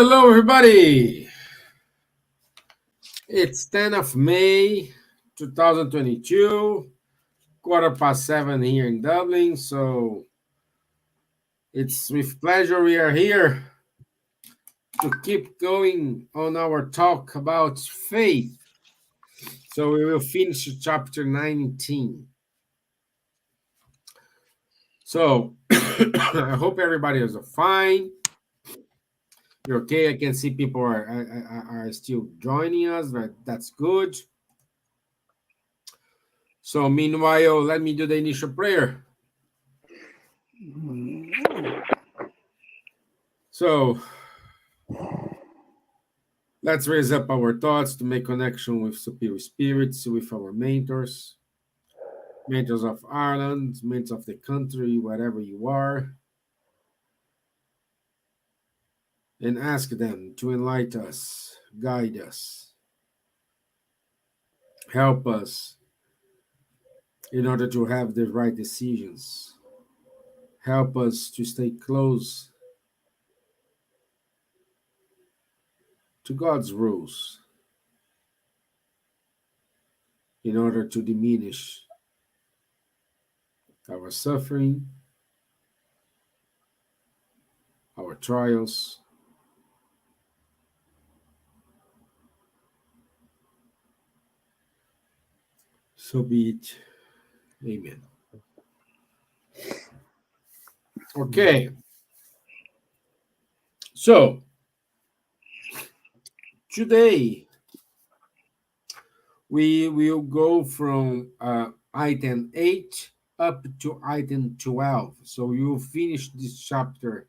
Hello, everybody. It's 10th of May, 2022, 7:15 here in Dublin. So it's with pleasure we are here to keep going on our talk about faith. So we will finish chapter 19. So I hope everybody is fine. You're okay. I can see people are still joining us, but that's good. So meanwhile, let me do the initial prayer. So let's raise up our thoughts to make connection with superior spirits, with our mentors of Ireland, mentors of the country, wherever you are, and ask them to enlighten us, guide us, help us in order to have the right decisions, help us to stay close to God's rules in order to diminish our suffering, our trials. So be it. Amen. Okay. So today we will go from item 8 up to item 12. So you will finish this chapter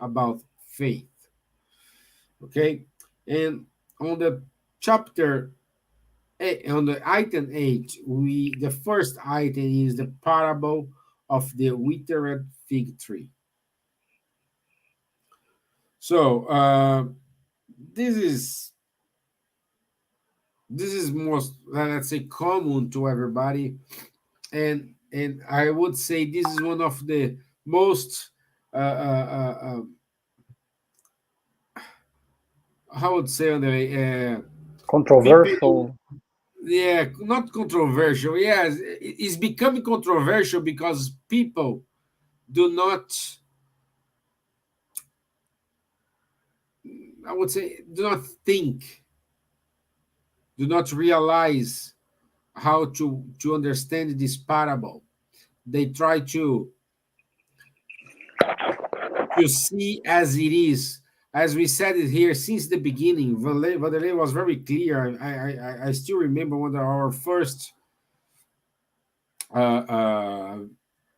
about faith. Okay? And on the chapter on the item 8, the first item is the parable of the withered fig tree. So this is most, let's say, common to everybody, and I would say this is one of the most how would say on the controversial. yeah, not controversial. Yes, it's becoming controversial because people do not, I would say, do not think, do not realize how to understand this parable. They try to see as it is. As we said it here since the beginning, Vanderlei was very clear. I still remember one of our first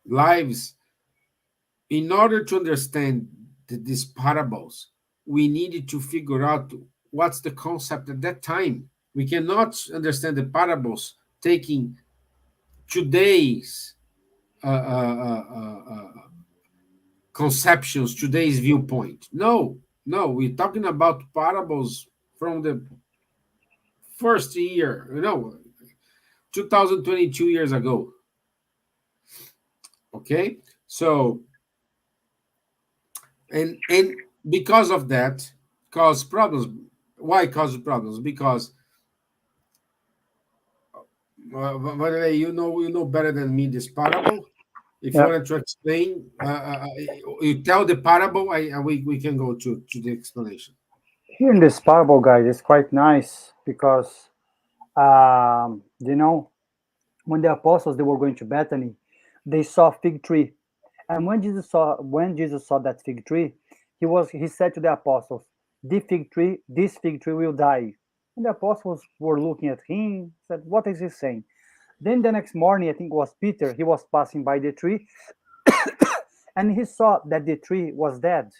lives. In order to understand these parables, we needed to figure out what's the concept at that time. We cannot understand the parables taking today's conceptions, today's viewpoint. No, we're talking about parables from the first year, 2022 years ago. Okay, so and because of that, cause problems. Why cause problems? Because by the way, you know better than me this parable. If you Yeah. wanted to explain, you tell the parable. We can go to the explanation. Here in this parable, guys, it's quite nice because, when the apostles they were going to Bethany, they saw a fig tree, and when Jesus saw that fig tree, he said to the apostles, this fig tree will die." And the apostles were looking at him, said, "What is he saying?" Then the next morning, I think it was Peter, he was passing by the tree, and he saw that the tree was dead.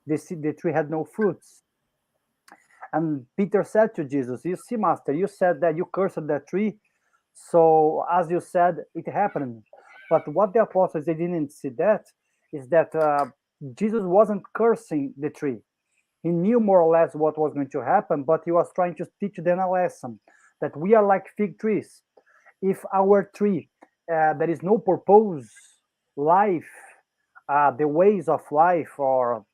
The tree had no fruits. And Peter said to Jesus, "You see, Master, you said that you cursed that tree. So as you said, it happened." But what the apostles they didn't see that is that Jesus wasn't cursing the tree. He knew more or less what was going to happen, but he was trying to teach them a lesson that we are like fig trees. If our tree there is no purpose, life, the ways of life, or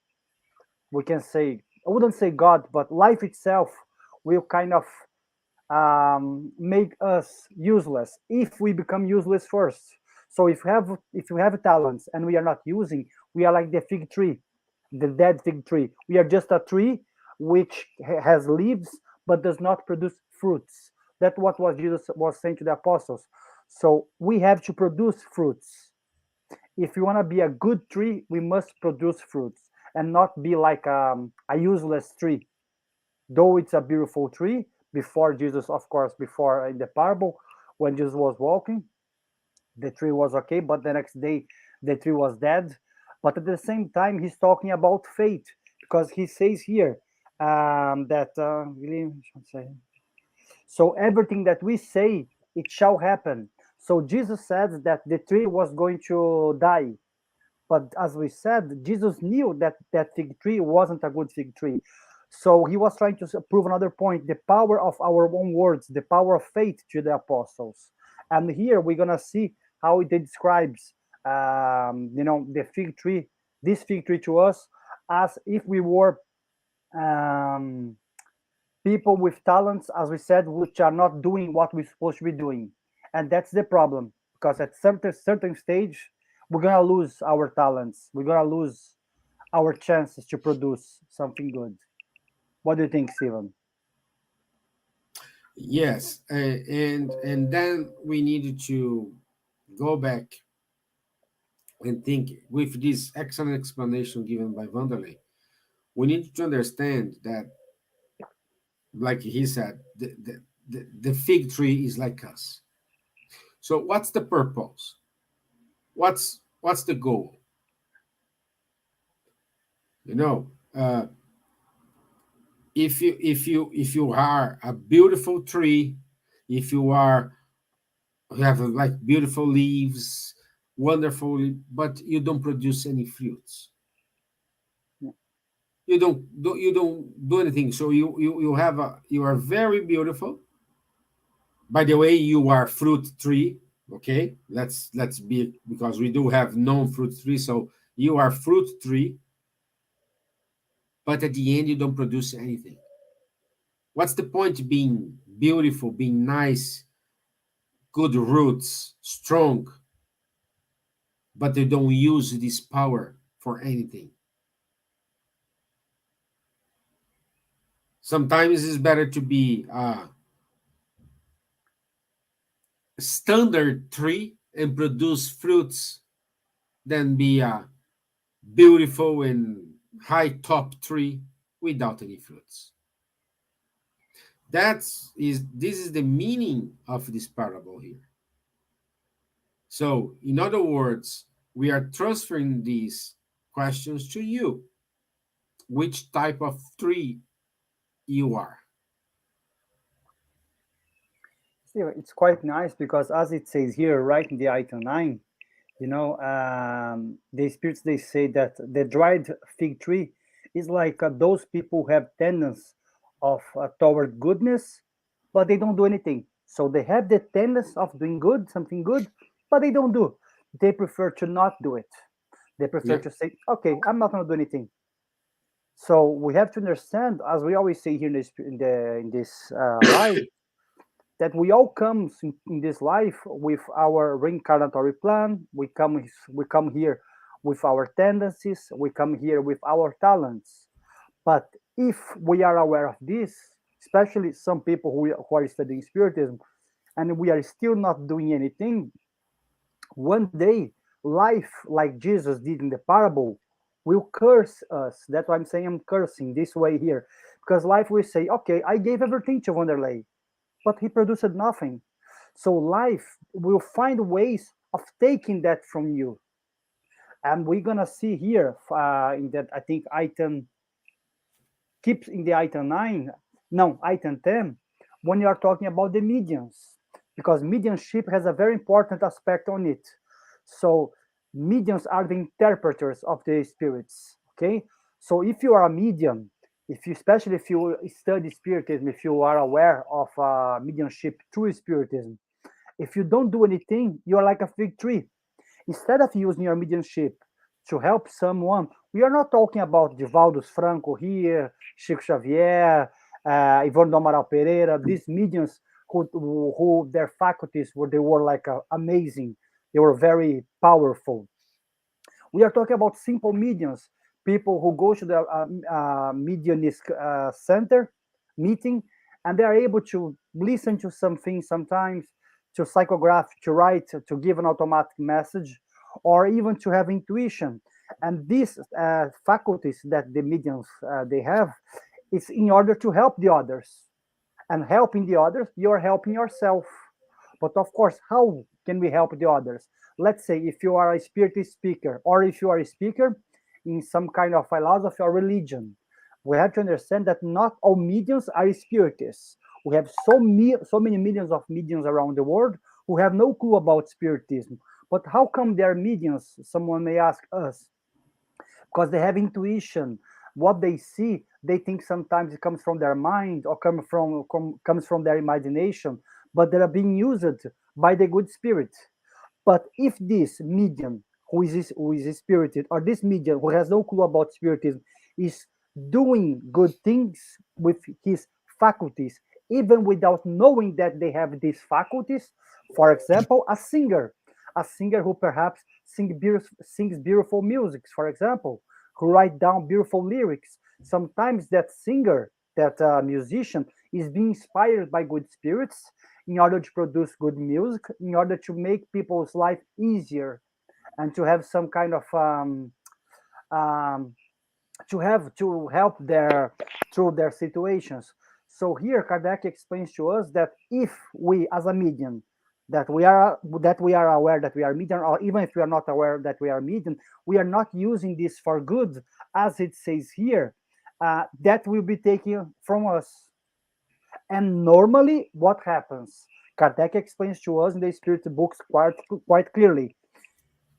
we can say I wouldn't say God, but life itself will kind of make us useless if we become useless first. So if we have talents and we are not using, we are like the fig tree, the dead fig tree. We are just a tree which has leaves but does not produce fruits. That's what Jesus was saying to the apostles. So we have to produce fruits. If you want to be a good tree, we must produce fruits and not be like a useless tree. Though it's a beautiful tree, before Jesus, of course, before in the parable, when Jesus was walking, the tree was okay, but the next day the tree was dead. But at the same time, he's talking about faith because he says here that really, so everything that we say, it shall happen. So Jesus said that the tree was going to die, but as we said, Jesus knew that that fig tree wasn't a good fig tree. So he was trying to prove another point, the power of our own words, the power of faith to the apostles. And here we're going to see how it describes, the fig tree, this fig tree to us, as if we were um, people with talents, as we said, which are not doing what we're supposed to be doing. And that's the problem, because at certain stage, we're gonna lose our talents. We're gonna lose our chances to produce something good. What do you think, Steven? Yes, and then we needed to go back and think with this excellent explanation given by Vanderlei. We need to understand that, like he said, the fig tree is like us. So what's the purpose? What's the goal? You know, if you are a beautiful tree, if you have like beautiful leaves, wonderful, but you don't produce any fruits. You don't do anything. So you are very beautiful. By the way, you are fruit tree. Okay, let's be, because we do have non-fruit tree. So you are fruit tree, but at the end you don't produce anything. What's the point being beautiful, being nice, good roots, strong, but they don't use this power for anything? Sometimes it's better to be a standard tree and produce fruits than be a beautiful and high top tree without any fruits. This is the meaning of this parable here. So, in other words, we are transferring these questions to you. Which type of tree you are? Steven, it's quite nice because as it says here, right in the item 9, the spirits, they say that the dried fig tree is like those people who have tendency of toward goodness, but they don't do anything. So they have the tendency of doing good, something good, but they don't do. They prefer to not do it. They prefer Yeah. to say, okay, I'm not going to do anything. So we have to understand, as we always say here in this life, that we all come in this life with our reincarnatory plan. We come here with our tendencies. We come here with our talents. But if we are aware of this, especially some people who are studying spiritism, and we are still not doing anything, one day life, like Jesus did in the parable, will curse us. That's why I'm saying I'm cursing this way here, because life will say, okay, I gave everything to Wanderlei, but he produced nothing. So life will find ways of taking that from you. And we're gonna see here in that, I think, item keeps in the item 9, no, item 10, when you are talking about the mediums, because mediumship has a very important aspect on it. So mediums are the interpreters of the spirits. Okay, so if you are a medium, if you, especially if you study spiritism, if you are aware of mediumship through spiritism, if you don't do anything, you are like a fig tree. Instead of using your mediumship to help someone, We are not talking about Divaldo Franco here, Chico Xavier, Ivone do Amaral Pereira, these mediums who their faculties were they were like amazing. They were very powerful. We are talking about simple mediums, people who go to the medianist center meeting, and they are able to listen to something sometimes, to psychograph, to write, to give an automatic message, or even to have intuition. And these faculties that the mediums they have, is in order to help the others. And helping the others, you're helping yourself. But of course, how can we help the others? Let's say if you are a spiritist speaker, or if you are a speaker in some kind of philosophy or religion, we have to understand that not all mediums are spiritists. We have so many millions of mediums around the world who have no clue about spiritism. But how come they are mediums? Someone may ask us, because they have intuition. What they see, they think sometimes it comes from their mind or comes from their imagination, but they are being used by the good spirit. But if this medium who is spirited, or this medium who has no clue about spiritism, is doing good things with his faculties, even without knowing that they have these faculties, for example, a singer who perhaps sings beautiful music, for example, who write down beautiful lyrics. Sometimes that singer, that musician, is being inspired by good spirits in order to produce good music, in order to make people's life easier, and to have some kind of um, to help their through their situations. So here Kardec explains to us that if we as a medium, that we are aware that we are medium, or even if we are not aware that we are medium, we are not using this for good, as it says here, that will be taken from us. And normally, what happens? Kardec explains to us in the spirit books quite clearly.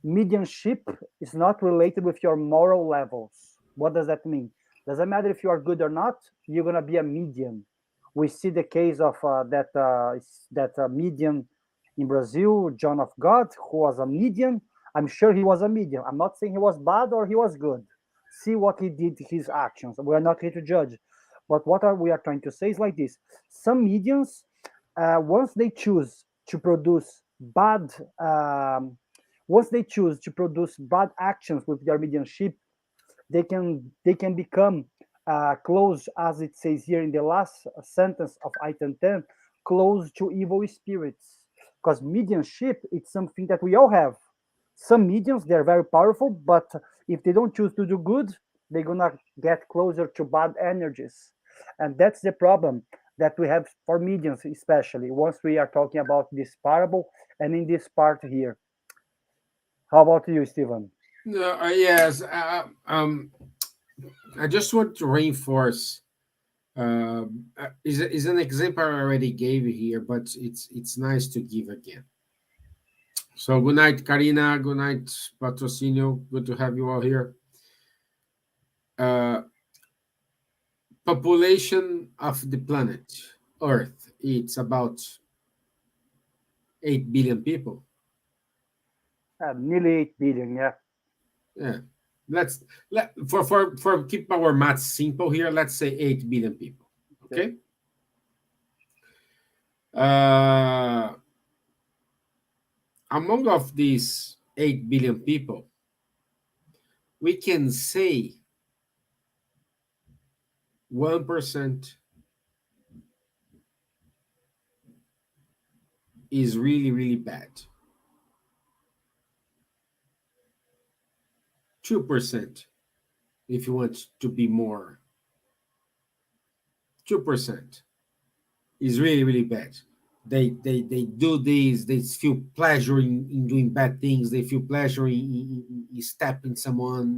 Mediumship is not related with your moral levels. What does that mean? Doesn't matter if you are good or not, you're gonna be a medium. We see the case of that medium in Brazil, John of God, who was a medium. I'm sure he was a medium. I'm not saying he was bad or he was good. See what he did, his actions. We are not here to judge. But we are trying to say is like this: some mediums, once they choose to produce bad once they choose to produce bad actions with their mediumship, they can become close, as it says here in the last sentence of item 10, close to evil spirits. Because mediumship, it's something that we all have. Some mediums, they're very powerful, but if they don't choose to do good, they're gonna get closer to bad energies. And that's the problem that we have for mediums, especially once we are talking about this parable and in this part here. How about you, Stevan? No, yes. I just want to reinforce. Is an example I already gave you here, but it's nice to give again. So good night, Karina. Good night, Patrocinio. Good to have you all here. Uh, Population of the planet Earth. It's about 8 billion people. Nearly 8 billion, yeah. Yeah. For keep our maths simple here. Let's say 8 billion people. Okay. Okay. Uh, among of these 8 billion people, we can say 1% is really really bad. 2%, if you want to be more, 2% is really really bad. They do this, they feel pleasure in doing bad things, they feel pleasure in stepping someone,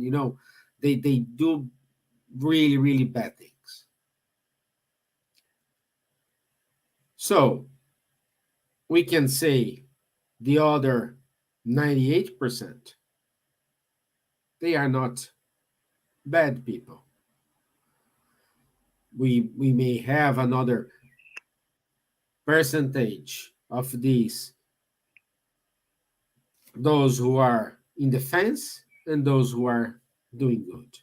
they do really really bad things. So we can say the other 98%, they are not bad people. We may have another percentage of these, those who are in the fence and those who are doing good.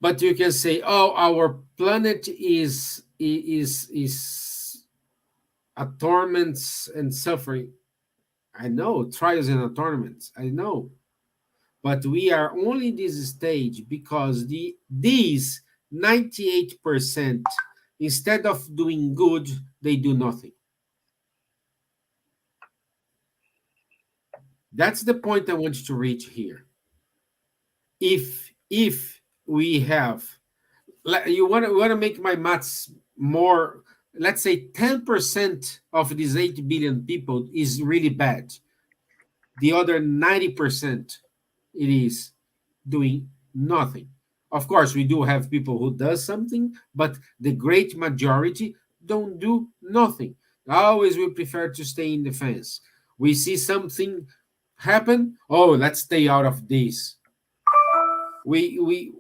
But you can say, oh, our planet is a torments and suffering. I know, trials and torments, I know. But we are only this stage because these 98%, instead of doing good, they do nothing. That's the point I want you to reach here. If we have, you want to make my maths more, let's say 10% of these 8 billion people is really bad. The other 90%, it is doing nothing. Of course, we do have people who does something, but the great majority don't do nothing. Always we prefer to stay in the fence. We see something happen, oh, let's stay out of this. We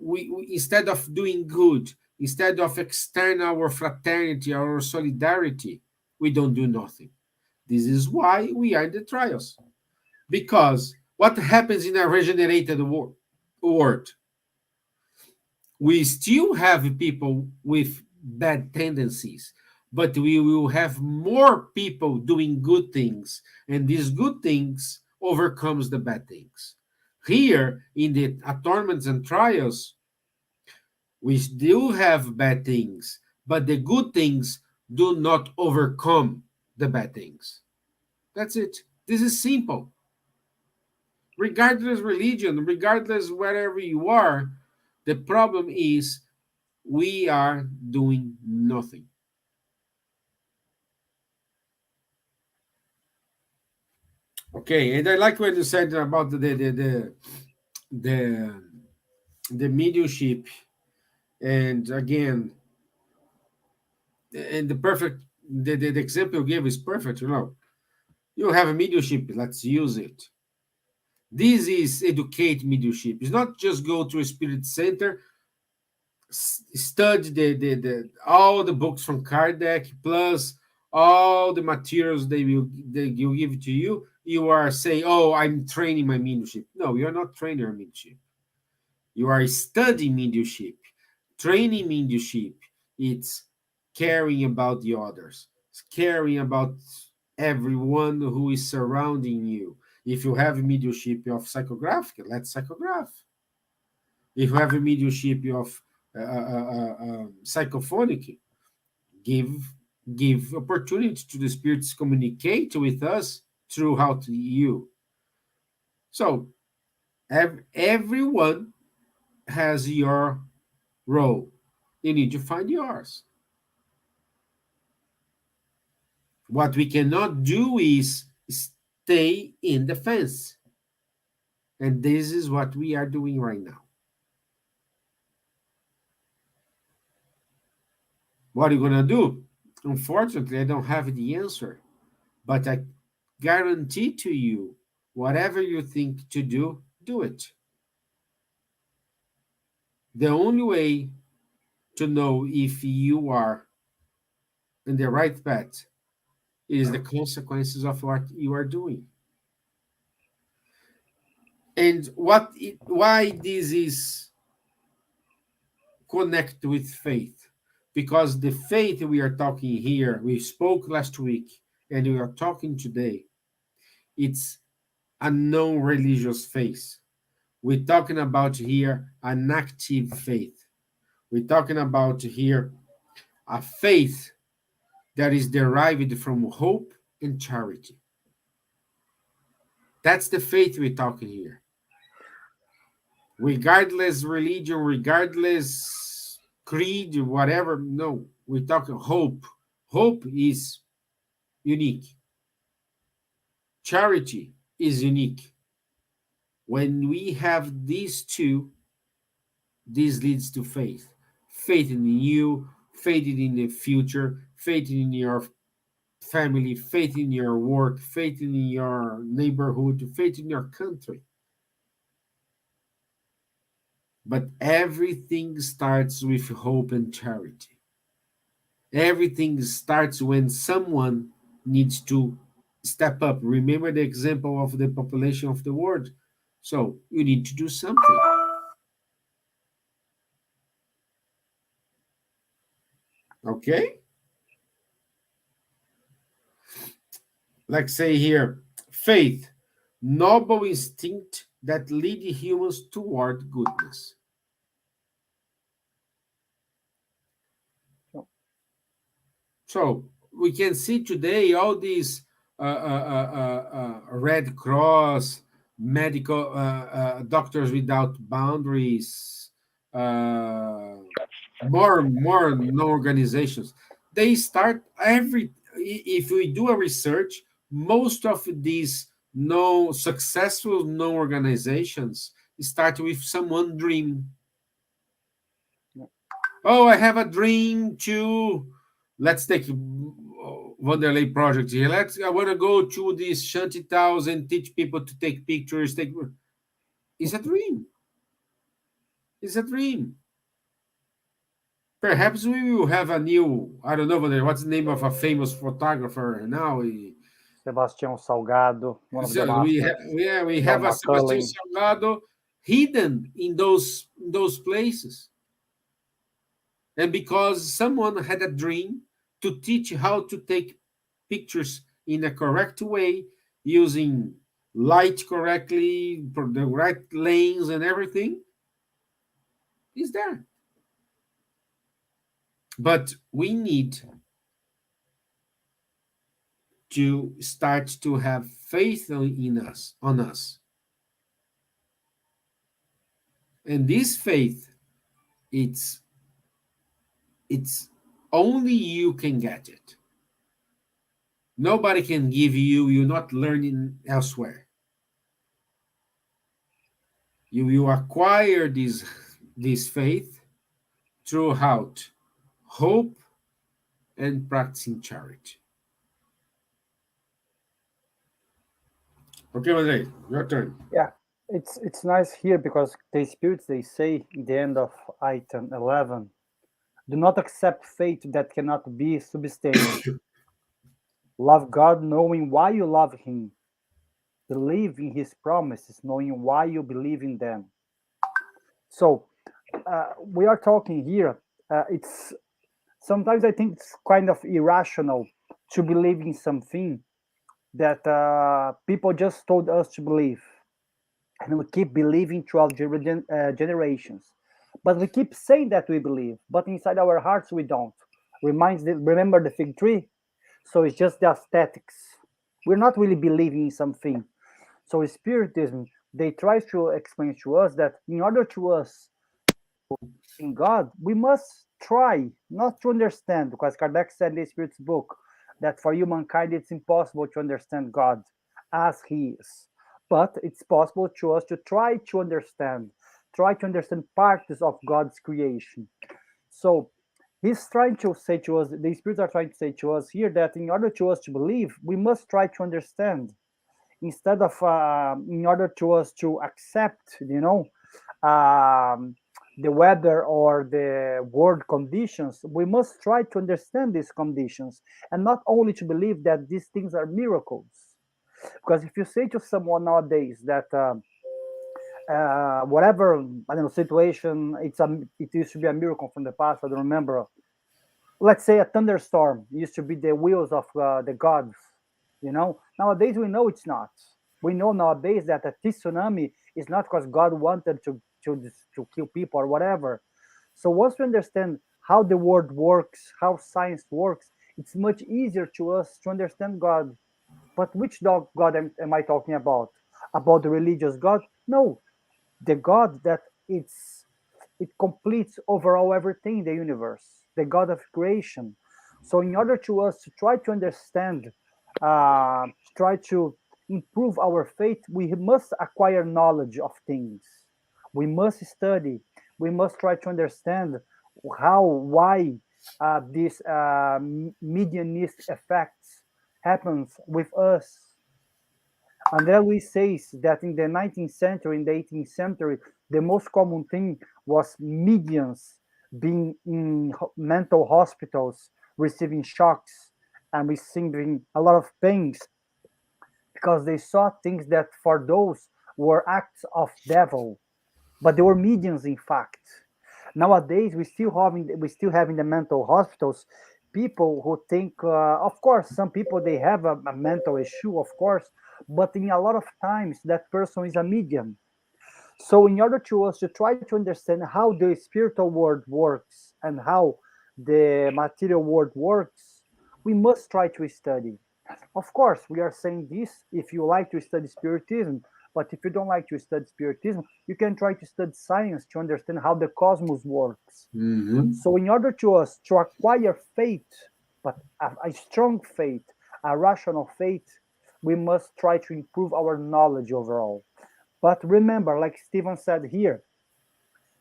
instead of doing good, instead of extend our fraternity, our solidarity, we don't do nothing. This is why we are in the trials. Because what happens in a regenerated world? We still have people with bad tendencies, but we will have more people doing good things, and these good things overcomes the bad things. Here in the atonements and trials, we still have bad things, but the good things do not overcome the bad things. That's it. This is simple. Regardless religion, regardless wherever you are, the problem is we are doing nothing. Okay, and I like what you said about the the mediumship, and again, and the perfect the example you gave is perfect. You have a mediumship, let's use it. This is educate mediumship. It's not just go to a spirit center, study the all the books from Kardec plus all the materials they will give to you. You are saying, "Oh, I'm training my mediumship." No, you are not training your mediumship. You are studying mediumship. Training mediumship. It's caring about the others. It's caring about everyone who is surrounding you. If you have a mediumship of psychographic, let's psychograph. If you have a mediumship of psychophonic, give give opportunity to the spirits communicate with us throughout you. So everyone has your role. You need to find yours. What we cannot do is stay in the fence. And this is what we are doing right now. What are you going to do? Unfortunately, I don't have the answer, but I guarantee to you, whatever you think to do, do it. The only way to know if you are in the right path is the consequences of what you are doing. And why this is connected with faith? Because the faith we are talking here, we spoke last week, and we are talking today, it's a non-religious faith. We're talking about here an active faith. We're talking about here a faith that is derived from hope and charity. That's the faith we're talking here. Regardless religion, regardless creed, whatever, no, we're talking hope. Hope is unique. Charity is unique. When we have these two, this leads to faith. Faith in you, faith in the future, faith in your family, faith in your work, faith in your neighborhood, faith in your country. But everything starts with hope and charity. Everything starts when someone needs to step up. Remember the example of the population of the world. So you need to do something. Okay? Like say here, faith, noble instinct that lead humans toward goodness. So, So we can see today all these Red Cross, medical doctors without boundaries, uh, more no organizations. They start every. If we do a research, most of these no successful no organizations start with someone dreaming. yeah. Oh, I have a dream to, let's take Wanderlei project here. I want to go to these shanty towns and teach people to take pictures. It's a dream. It's a dream. Perhaps we will have a new, I don't know, what's the name of a famous photographer now? Sebastião Salgado, one of the So masters, we John have a Sebastião McCulley. Salgado hidden in those places. And because someone had a dream to teach how to take pictures in a correct way, using light correctly, the right lanes and everything, is there. But we need to start to have faith in us, on us. And this faith, it's it's only you can get it. Nobody can give you, you're not learning elsewhere. You will acquire this faith throughout hope and practicing charity. Okay, Andre, your turn. Yeah, it's nice here because the spirits they say in the end of item 11, do not accept fate that cannot be sustained. Love God knowing why you love Him. Believe in His promises knowing why you believe in them. So we are talking here. It's sometimes I think it's kind of irrational to believe in something that people just told us to believe, and we keep believing throughout generations. But we keep saying that we believe, but inside our hearts we don't. Remember the fig tree? So it's just the aesthetics. We're not really believing in something. So Spiritism, they try to explain to us that in order to us in God, we must try not to understand, because Kardec said in the Spirit's book that for humankind it's impossible to understand God as He is. But it's possible to us to try to understand parts of God's creation. So he's trying to say to us, the spirits are trying to say to us here that in order to us to believe, we must try to understand instead of in order to us to accept, um, the weather or the world conditions, we must try to understand these conditions and not only to believe that these things are miracles. Because if you say to someone nowadays that whatever I don't know situation, it used to be a miracle from the past. I don't remember. Let's say a thunderstorm used to be the wheels of the gods. Nowadays we know it's not. We know nowadays that a tsunami is not because God wanted to kill people or whatever. So once we understand how the world works, how science works, it's much easier to us to understand God. But which God am I talking about? About the religious God? No, the God that it completes overall everything in the universe, the God of creation. So in order to us to try to understand, to try to improve our faith, we must acquire knowledge of things. We must study. We must try to understand why this medianist effects happens with us. André Luiz says that in the 19th century, in the 18th century, the most common thing was mediums being in mental hospitals, receiving shocks and receiving a lot of pains because they saw things that for those were acts of devil, but they were mediums in fact. Nowadays, we still have in the mental hospitals people who think, of course, some people they have a mental issue, of course, but in a lot of times that person is a medium. So, in order to us to try to understand how the spiritual world works and how the material world works, we must try to study. Of course, we are saying this if you like to study Spiritism, but if you don't like to study Spiritism, you can try to study science to understand how the cosmos works. Mm-hmm. So, in order to us to acquire faith, but a strong faith, a rational faith, we must try to improve our knowledge overall. But remember, like Stevan said here,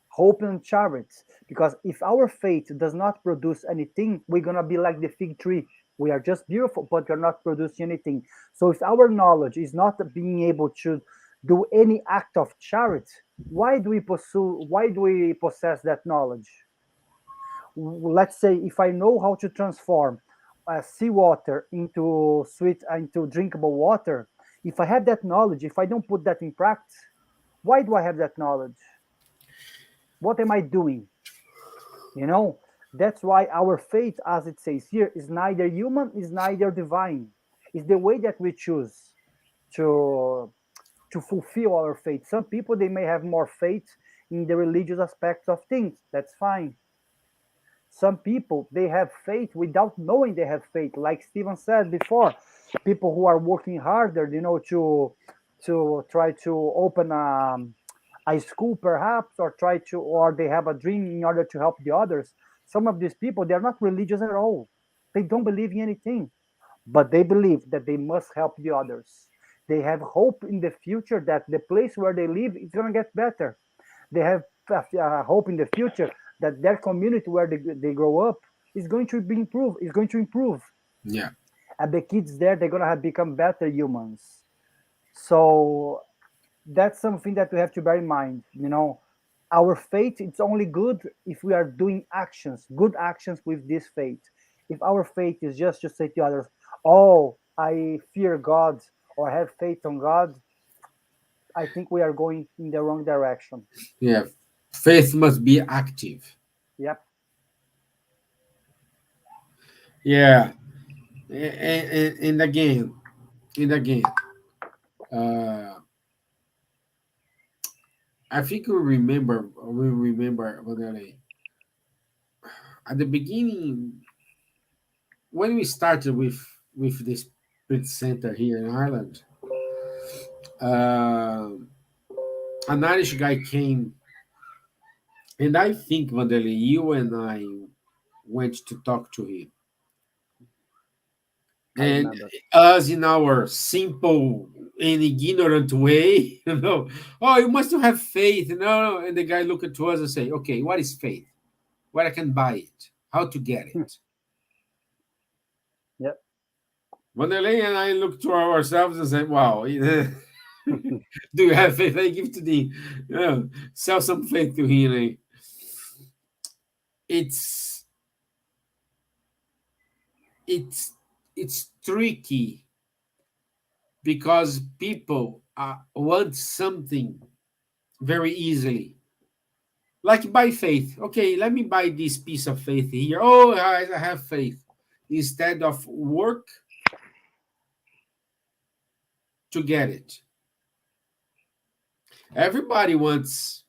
hope and charity. Because if our faith does not produce anything, we're gonna be like the fig tree. We are just beautiful, but we're not producing anything. So if our knowledge is not being able to do any act of charity, why do we pursue? Why do we possess that knowledge? Let's say if I know how to transform seawater into sweet into drinkable water, if I have that knowledge, if I don't put that in practice, why do I have that knowledge? What am I doing? You know, that's why our faith, as it says here, is neither human, is neither divine. It's the way that we choose to to fulfill our faith. Some people they may have more faith in the religious aspects of things. That's fine. Some people they have faith without knowing they have faith, like Steven said before. People who are working harder, to try to open a school perhaps, or try to, or they have a dream in order to help the others. Some of these people they're not religious at all. They don't believe in anything, but they believe that they must help the others. They have hope in the future that the place where they live is going to get better. They have hope in the future that their community where they grow up is going to improve, Yeah. and the kids there they're going to have become better humans. So that's something that we have to bear in mind. Our faith it's only good if we are doing actions, good actions with this faith. If our faith is just to say to others, oh, I fear God or have faith on God, I think we are going in the wrong direction. Yeah. Faith must be active. Yep. Yeah. And again, and again, uh, I think we remember Vanderlei, at the beginning when we started with this Spirit Center here in Ireland. Uh, an Irish guy came, and I think Vanderlei, you and I went to talk to him, I and remember. us in our simple and ignorant way, oh, you must have faith, no. And the guy looked at us and say, okay, what is faith? Where I can buy it? How to get it? Yep. Vanderlei and I looked to ourselves and said, wow, do you have faith? I give to the, sell some faith to him. It's it's it's tricky because people want something very easily, like by faith. Okay, let me buy this piece of faith here. Oh, I have faith, instead of work to get it. Everybody wants,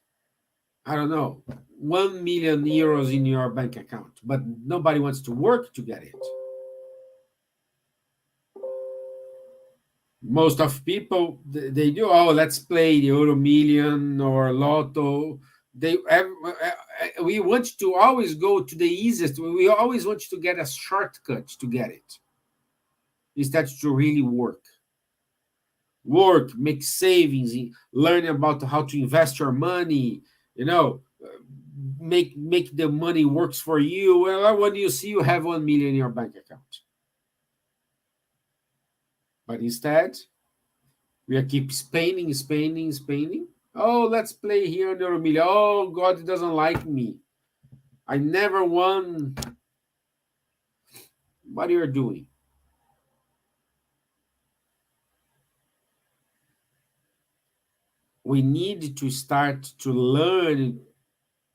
I don't know, 1 million euros in your bank account, but nobody wants to work to get it. Most of people they do, oh, let's play the Euro Million or Lotto. We want to always go to the easiest, we always want to get a shortcut to get it, instead to really work, make savings, learn about how to invest your money, you know make the money works for you. Well, when you see you have 1 million in your bank account, but instead we are keep spending. Oh, let's play here under a million. Oh, God doesn't like me. I never won. What you're doing? we need to start to learn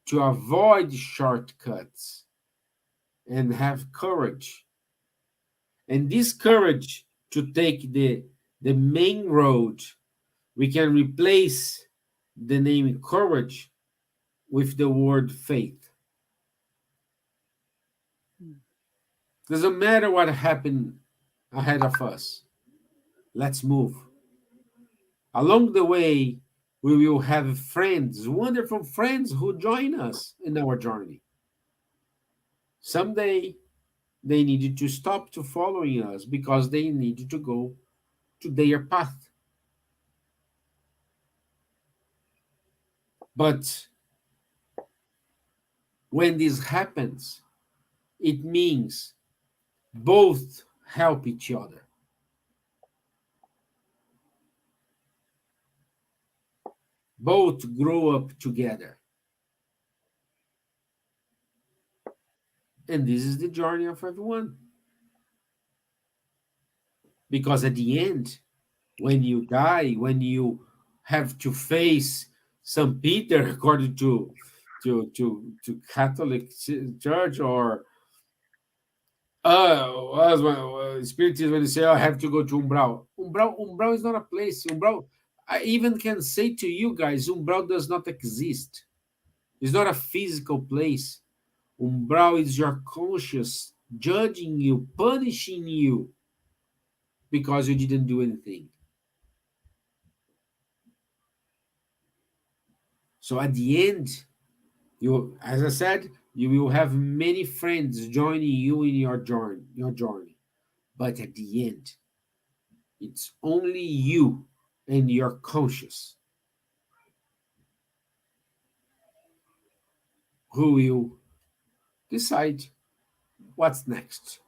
to avoid shortcuts and have courage. And this courage to take the main road, we can replace the name courage with the word faith. Doesn't matter what happened ahead of us. Let's move. Along the way, we will have friends, wonderful friends who join us in our journey. Someday they needed to stop to following us because they needed to go to their path. But when this happens, it means both help each other. Both grow up together. And this is the journey of everyone. Because at the end, when you die, when you have to face St. Peter, according to Catholic Church, or as Spiritism, when they say, "Oh, I have to go to Umbral." Umbral is not a place. Umbral, I even can say to you guys, Umbral does not exist. It's not a physical place. Umbral is your conscience judging you, punishing you because you didn't do anything. So at the end, you, as I said, you will have many friends joining you in your journey. But at the end, it's only you and your conscience who will decide what's next,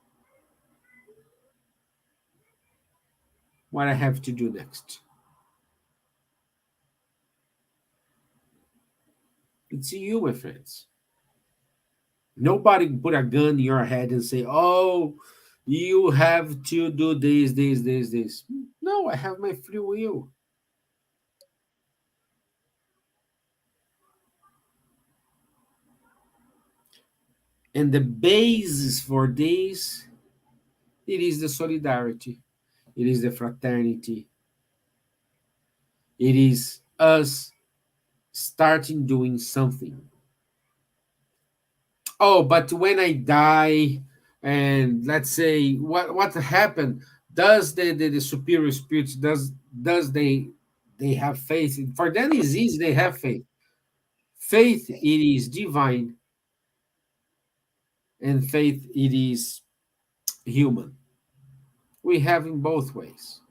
what I have to do next. It's you, my friends. Nobody put a gun in your head and say, "Oh, you have to do this." No, I have my free will. And the basis for this, it is the solidarity, it is the fraternity, it is us starting doing something. Oh, but when I die, and let's say what happened, does the superior spirits, does they have faith? For them is easy, they have faith. Faith, it is divine, and faith, it is human. We have in both ways.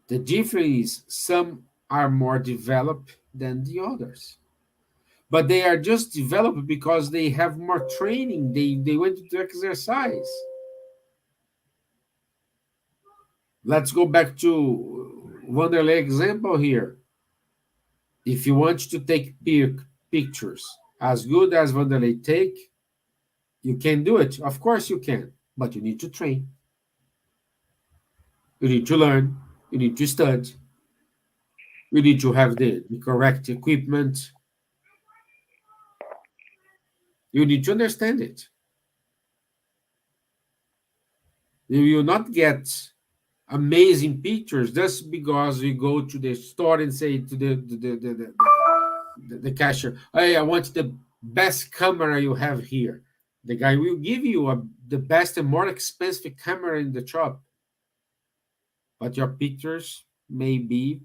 The difference is some are more developed than the others, but they are just developed because they have more training. They went to exercise. Let's go back to Wanderlei example here. If you want to take pictures as good as Wanderlei take, you can do it. Of course you can, but you need to train. You need to learn. You need to study. You need to have the correct equipment. You need to understand it. You will not get amazing pictures just because you go to the store and say to the cashier, "Hey, I want the best camera you have here." The guy will give you the best and more expensive camera in the shop, but your pictures may be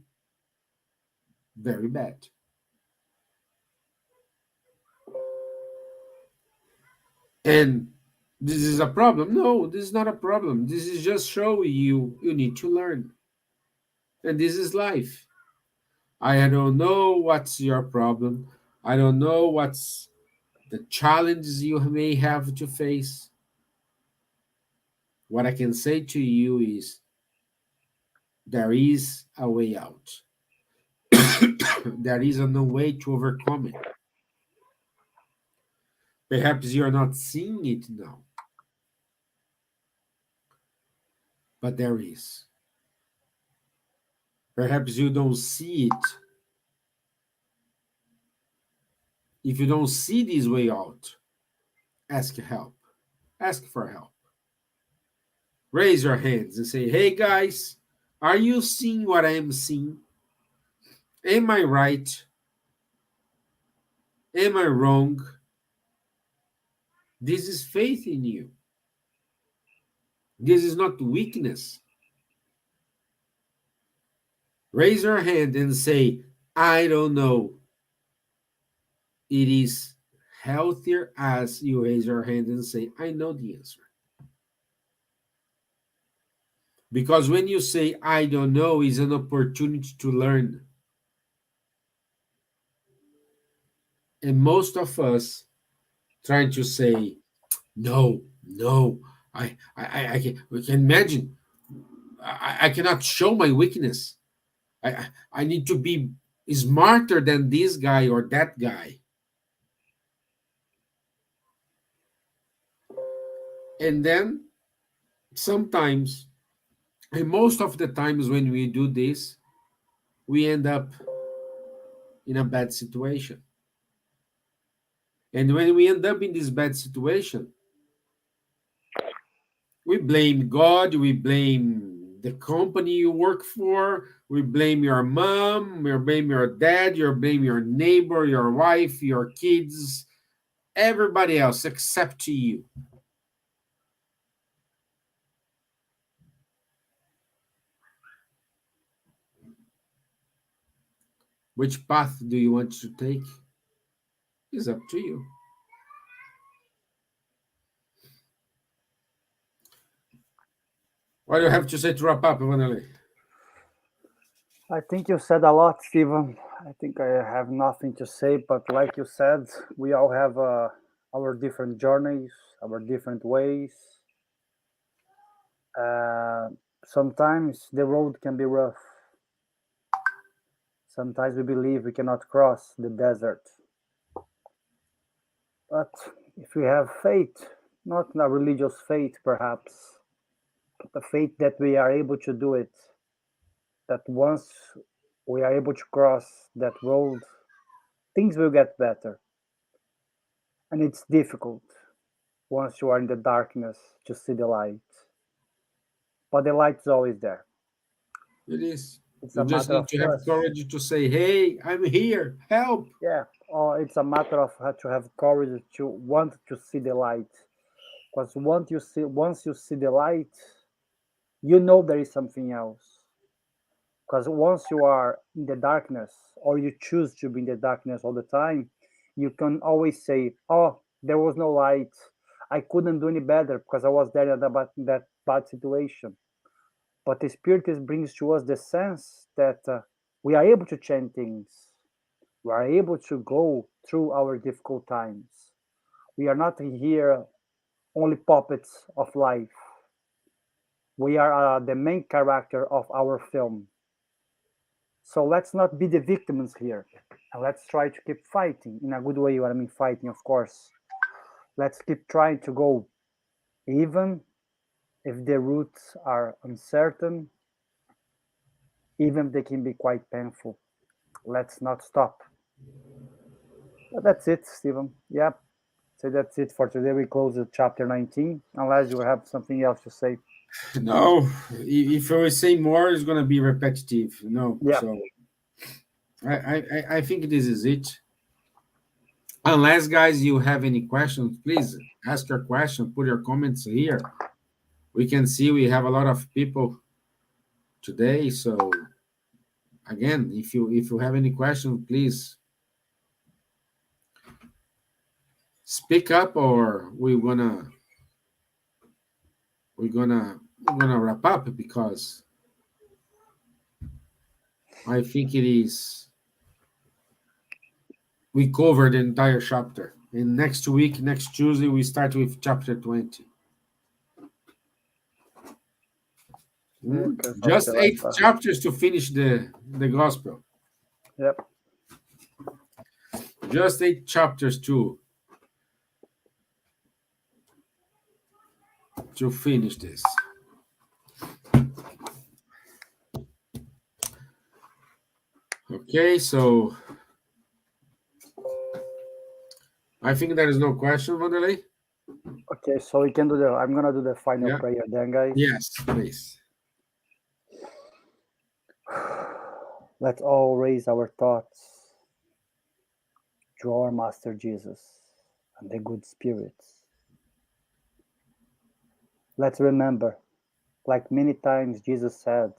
very bad. And this is a problem. No, this is not a problem. This is just showing you need to learn. And this is life. I don't know what's your problem. I don't know what's the challenges you may have to face. What I can say to you is there is a way out. There is a no way to overcome it. Perhaps you're not seeing it now, but there is. Perhaps you don't see it. If you don't see this way out, ask help. Ask for help. Raise your hands and say, hey guys, are you seeing what I am seeing? Am I right? Am I wrong? This is faith in you. This is not weakness. Raise your hand and say, I don't know. It is healthier as you raise your hand and say, I know the answer. Because when you say, I don't know, is an opportunity to learn. And most of us trying to say, no, no, we can imagine. I cannot show my weakness. I need to be smarter than this guy or that guy. And then sometimes, and most of the times when we do this, we end up in a bad situation. And when we end up in this bad situation, we blame God, we blame the company you work for, we blame your mom, we blame your dad, you blame your neighbor, your wife, your kids, everybody else except you. Which path do you want to take? Is up to you. What do you have to say to wrap up, Vanelli? I think you said a lot, Steven. I think I have nothing to say, but like you said, we all have our different journeys, our different ways. Uh, Sometimes the road can be rough. Sometimes we believe we cannot cross the desert. But if we have faith, not a religious faith perhaps, but the faith that we are able to do it, that once we are able to cross that road, things will get better. And it's difficult once you are in the darkness to see the light. But the light is always there. It is. It's You a just matter need of to have us. courage to say, hey, I'm here, help. Yeah, or it's a matter of how to have courage to want to see the light. Because once you see the light, you know there is something else. Because once you are in the darkness, or you choose to be in the darkness all the time, you can always say, "Oh, there was no light. I couldn't do any better because I was there in that bad situation." But the Spirit brings to us the sense that we are able to change things. We are able to go through our difficult times. We are not here only puppets of life. We are the main character of our film. So let's not be the victims here. And let's try to keep fighting in a good way. What I mean, fighting, of course. Let's keep trying to go, even if the routes are uncertain, even if they can be quite painful. Let's not stop. But that's it, Steven. Yep. So that's it for today. We close the chapter 19, unless you have something else to say. No, if I say more, it's going to be repetitive. No, Yeah. so I think this is it. Unless, guys, you have any questions, please ask your question, put your comments here. We can see we have a lot of people today. So again, if you have any questions, please speak up, or we're gonna wrap up because I think it is we covered the entire chapter. And next week, next Tuesday, we start with chapter 20. Okay, Just something like 8 chapters to finish the gospel. Yep. Just 8 chapters to finish this. Okay, so I think there is no question, Wanderlei. Okay, so we can do the. I'm gonna do the final Yeah. prayer then, guys. Yes, please. Let's all raise our thoughts to our Master Jesus and the good spirits. Let's remember, like many times Jesus said,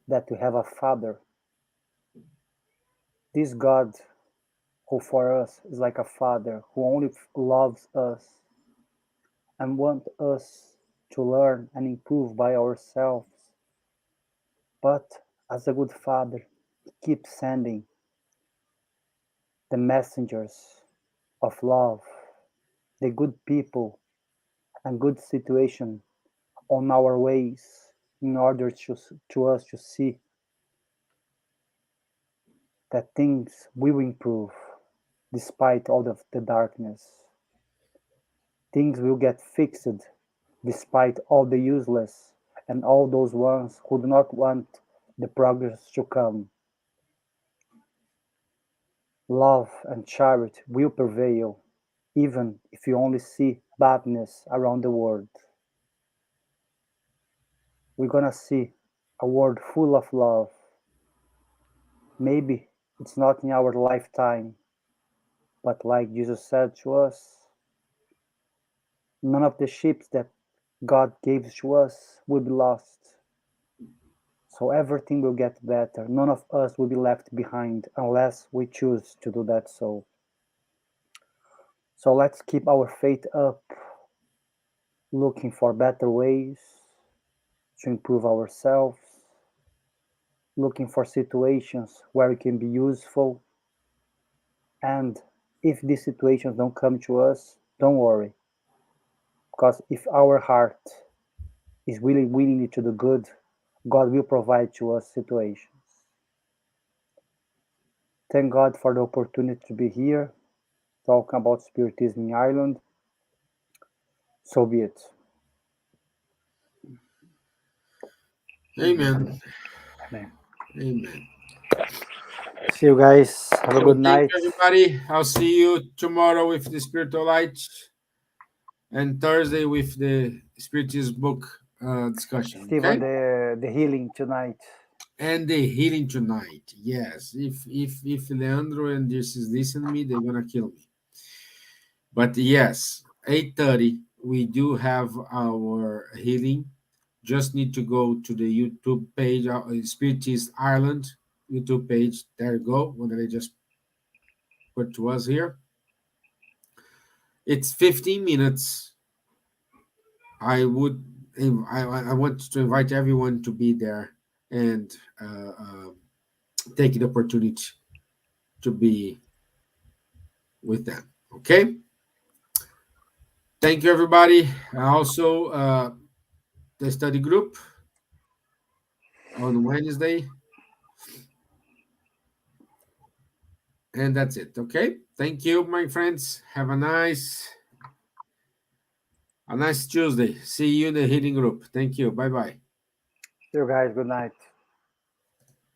that we have a Father. This God who for us is like a Father who only loves us and wants us to learn and improve by ourselves. But as a good Father, He keeps sending the messengers of love, the good people and good situation on our ways in order to us to see that things will improve despite all of the darkness. Things will get fixed despite all the useless and all those ones who do not want the progress to come. Love and charity will prevail, even if you only see badness around the world. We're gonna see a world full of love. Maybe it's not in our lifetime, but like Jesus said to us, none of the ships that God gave to us will be lost. So everything will get better. None of us will be left behind unless we choose to do that so let's keep our faith up, looking for better ways to improve ourselves, looking for situations where we can be useful. And if these situations don't come to us, don't worry, because if our heart is really willing to do good, God will provide to us situations. Thank God for the opportunity to be here, talking about Spiritism in Ireland. So be it. Amen. Amen. Amen. See you guys. Have a So good thank night. you, everybody. I'll see you tomorrow with the spiritual light and Thursday with the Spiritism book discussion. Stevan, Okay, the healing tonight. and the healing tonight. Yes, if Leandro and this is listening to me, they're gonna kill me. But yes, 8:30 we do have our healing. Just need to go to the YouTube page, Spiritist Ireland YouTube page. There you go. What did I just put to us here? It's 15 minutes. I would, I want to invite everyone to be there and take the opportunity to be with them. Okay. Thank you, everybody. Also, the study group on Wednesday. And that's it. Okay. Thank you, my friends. Have a nice Tuesday. See you in the healing group. Thank you. Bye bye. See you guys. Good night.